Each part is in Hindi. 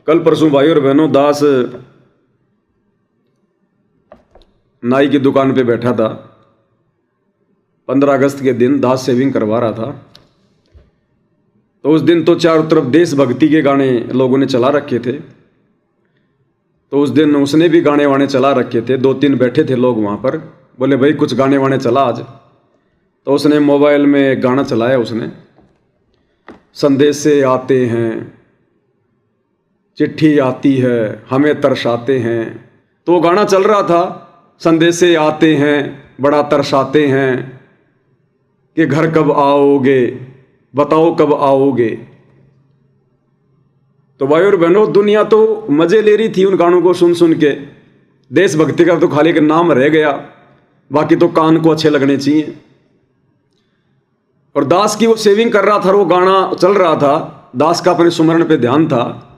कल परसों भाई और बहनों दास नाई की दुकान पे बैठा था। 15 अगस्त के दिन दास सेविंग करवा रहा था। तो उस दिन तो चारों तरफ देशभक्ति के गाने लोगों ने चला रखे थे। तो उस दिन उसने भी गाने वाने चला रखे थे। 2-3 बैठे थे लोग वहाँ पर, बोले भाई कुछ गाने वाने चला आज। तो उसने मोबाइल में गाना चलाया। उसने संदेश से आते हैं, चिट्ठी आती है, हमें तरसाते हैं। तो गाना चल रहा था, संदेश से आते हैं, बड़ा तरसाते हैं कि घर कब आओगे, बताओ कब आओगे। तो भाई और बहनों दुनिया तो मजे ले रही थी उन गानों को सुन सुन के। देशभक्ति का तो खाली एक नाम रह गया, बाकी तो कान को अच्छे लगने चाहिए। और दास की वो सेविंग कर रहा था, वो गाना चल रहा था, दास का अपने सुमरण पे ध्यान था।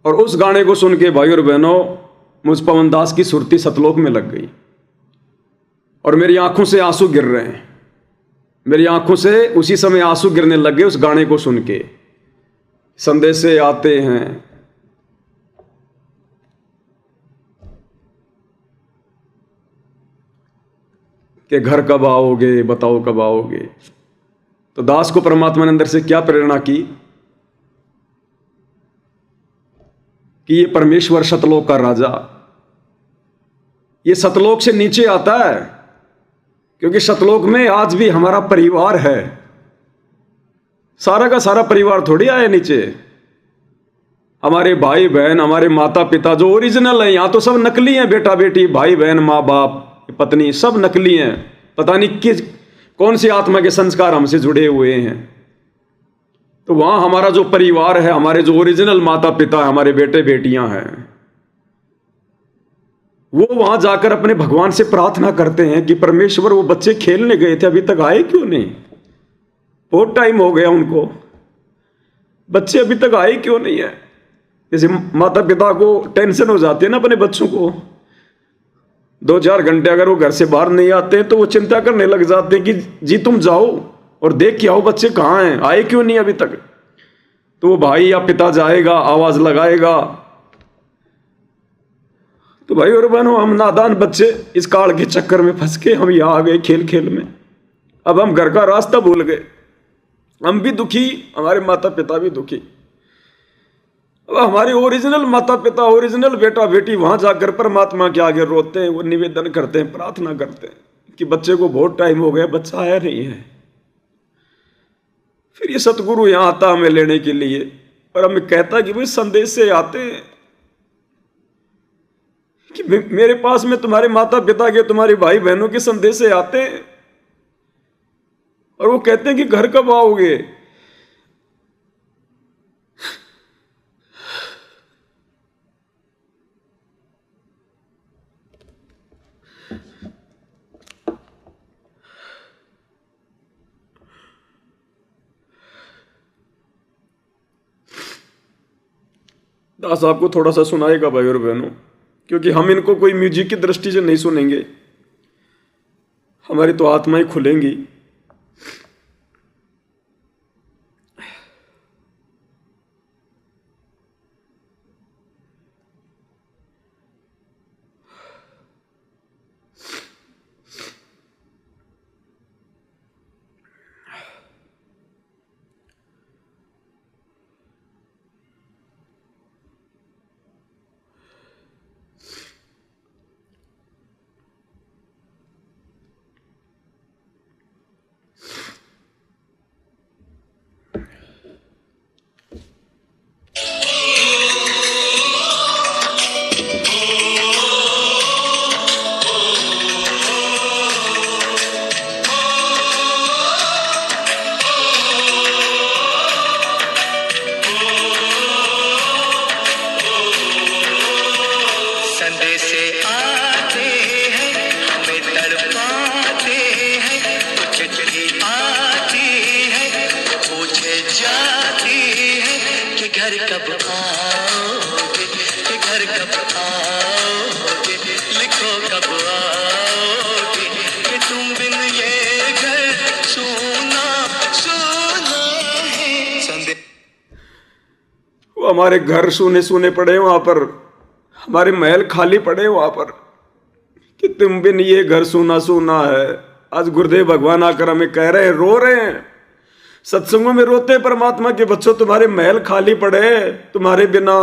और उस गाने को सुन के भाई और बहनों मुझ पवन दास की सुरती सतलोक में लग गई और मेरी आंखों से आंसू गिर रहे हैं। मेरी आंखों से उसी समय आंसू गिरने लग गए उस गाने को सुन के। संदेश से आते हैं, कि घर कब आओगे, बताओ कब आओगे। तो दास को परमात्मा ने अंदर से क्या प्रेरणा की कि ये परमेश्वर सतलोक का राजा, ये सतलोक से नीचे आता है, क्योंकि सतलोक में आज भी हमारा परिवार है। सारा का सारा परिवार थोड़ी आया नीचे। हमारे भाई बहन, हमारे माता पिता जो ओरिजिनल है, यहां तो सब नकली हैं। बेटा बेटी, भाई बहन, माँ बाप, पत्नी, सब नकली हैं। पता नहीं किस कौन सी आत्मा के संस्कार हमसे जुड़े हुए हैं। तो वहां हमारा जो परिवार है, हमारे जो ओरिजिनल माता पिता, हमारे बेटे बेटियां हैं, वो वहां जाकर अपने भगवान से प्रार्थना करते हैं कि परमेश्वर वो बच्चे खेलने गए थे, अभी तक आए क्यों नहीं? बहुत टाइम हो गया उनको, बच्चे अभी तक आए क्यों नहीं है? जैसे माता पिता को टेंशन हो जाती है ना अपने बच्चों को, 2-4 घंटे अगर वो घर से बाहर नहीं आते तो वो चिंता करने लग जाते हैं कि जी तुम जाओ और देख के आओ बच्चे कहाँ हैं, आए क्यों नहीं अभी तक। तो वो भाई या पिता जाएगा, आवाज लगाएगा। तो भाई और बहनों, हम नादान बच्चे इस काल के चक्कर में फंस के हम यहाँ आ गए खेल खेल में। अब हम घर का रास्ता भूल गए। हम भी दुखी, हमारे माता पिता भी दुखी। अब हमारे ओरिजिनल माता पिता, ओरिजिनल बेटा बेटी वहां जाकर परमात्मा के आगे रोते हैं, वो निवेदन करते हैं, प्रार्थना करते हैं कि बच्चे को बहुत टाइम हो गया, बच्चा आया नहीं है। फिर ये सतगुरु यहां आता हमें लेने के लिए, और हमें कहता कि भाई संदेश से आते हैं कि मेरे पास में तुम्हारे माता पिता के, तुम्हारे भाई बहनों के संदेश से आते हैं, और वो कहते हैं कि घर कब आओगे। दास आपको थोड़ा सा सुनाएगा भाई और बहनों, क्योंकि हम इनको कोई म्यूजिक की दृष्टि से नहीं सुनेंगे, हमारी तो आत्माएं खुलेंगी। हमारे घर सूने सूने पड़े वहां पर, हमारे महल खाली पड़े वहां पर कि तुम बिन ये घर सूना सूना है। आज गुरुदेव भगवान आकर हमें कह रहे हैं, रो रहे हैं, सत्संगों में रोते परमात्मा के बच्चों, तुम्हारे महल खाली पड़े तुम्हारे बिना।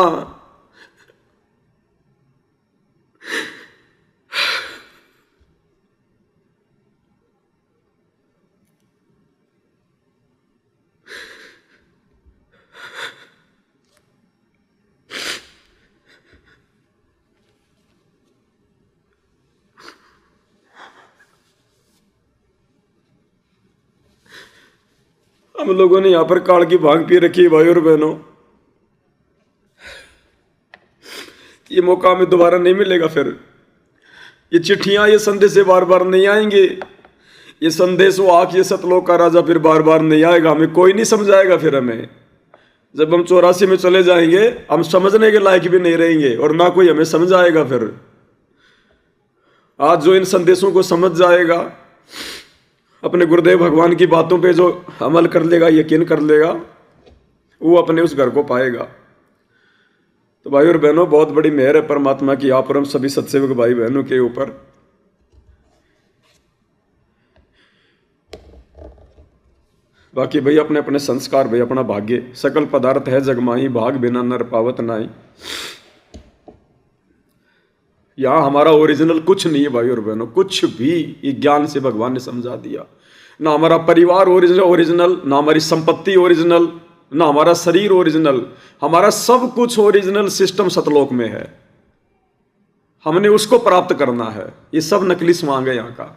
हम लोगों ने यहां पर काल की भांग पी रखी है भाई और बहनों, ये मौका हमें दोबारा नहीं मिलेगा। फिर ये चिट्ठियां, ये संदेश बार बार नहीं आएंगे। ये संदेश वो आके, ये सतलोक का राजा फिर बार बार नहीं आएगा, हमें कोई नहीं समझाएगा। फिर हमें जब हम 84 में चले जाएंगे, हम समझने के लायक भी नहीं रहेंगे और ना कोई हमें समझाएगा। फिर आज जो इन संदेशों को समझ जाएगा, अपने गुरुदेव भगवान की बातों पे जो अमल कर लेगा, यकीन कर लेगा, वो अपने उस घर को पाएगा। तो भाई और बहनों, बहुत बड़ी मेहर है परमात्मा की आप और हम सभी सत्सेवक भाई बहनों के ऊपर। बाकी भाई अपने अपने संस्कार, भाई अपना भाग्य, सकल पदार्थ है जगमाही, भाग बिना नर पावत नाई। यहां हमारा ओरिजिनल कुछ नहीं है भाई और बहनों, कुछ भी। ये ज्ञान से भगवान ने समझा दिया। ना हमारा परिवार ओरिजिनल, ना हमारी संपत्ति ओरिजिनल, ना हमारा शरीर ओरिजिनल, हमारा सब कुछ ओरिजिनल सिस्टम सतलोक में है। हमने उसको प्राप्त करना है। ये सब नकली स्वांग है यहाँ का।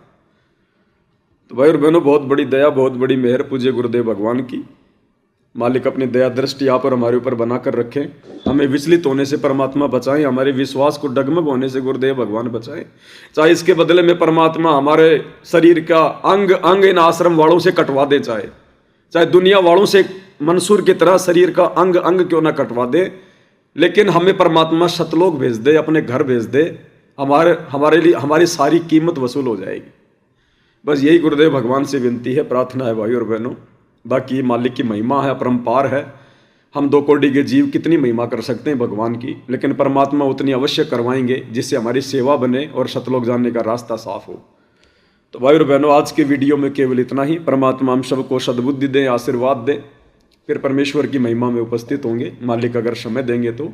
तो भाई और बहनों, बहुत बड़ी दया, बहुत बड़ी मेहर पूज्य गुरुदेव भगवान की। मालिक अपनी दया दृष्टि आप और हमारे ऊपर बनाकर रखें। हमें विचलित होने से परमात्मा बचाएं, हमारे विश्वास को डगमग होने से गुरुदेव भगवान बचाएं। चाहे इसके बदले में परमात्मा हमारे शरीर का अंग अंग इन आश्रम वालों से कटवा दे, चाहे दुनिया वालों से मंसूर की तरह शरीर का अंग अंग क्यों ना कटवा दे, लेकिन हमें परमात्मा सतलोक भेज दे, अपने घर भेज दे। हमारे लिए हमारी सारी कीमत वसूल हो जाएगी। बस यही गुरुदेव भगवान से विनती है, प्रार्थना है भाई और बहनों। बाकी मालिक की महिमा है, अपरंपार है। हम 2 कोटि के जीव कितनी महिमा कर सकते हैं भगवान की, लेकिन परमात्मा उतनी अवश्य करवाएंगे जिससे हमारी सेवा बने और सतलोक जाने का रास्ता साफ हो। तो भाई और बहनों, आज के वीडियो में केवल इतना ही। परमात्मा हम सबको सद्बुद्धि दें, आशीर्वाद दें। फिर परमेश्वर की महिमा में उपस्थित होंगे, मालिक अगर समय देंगे तो।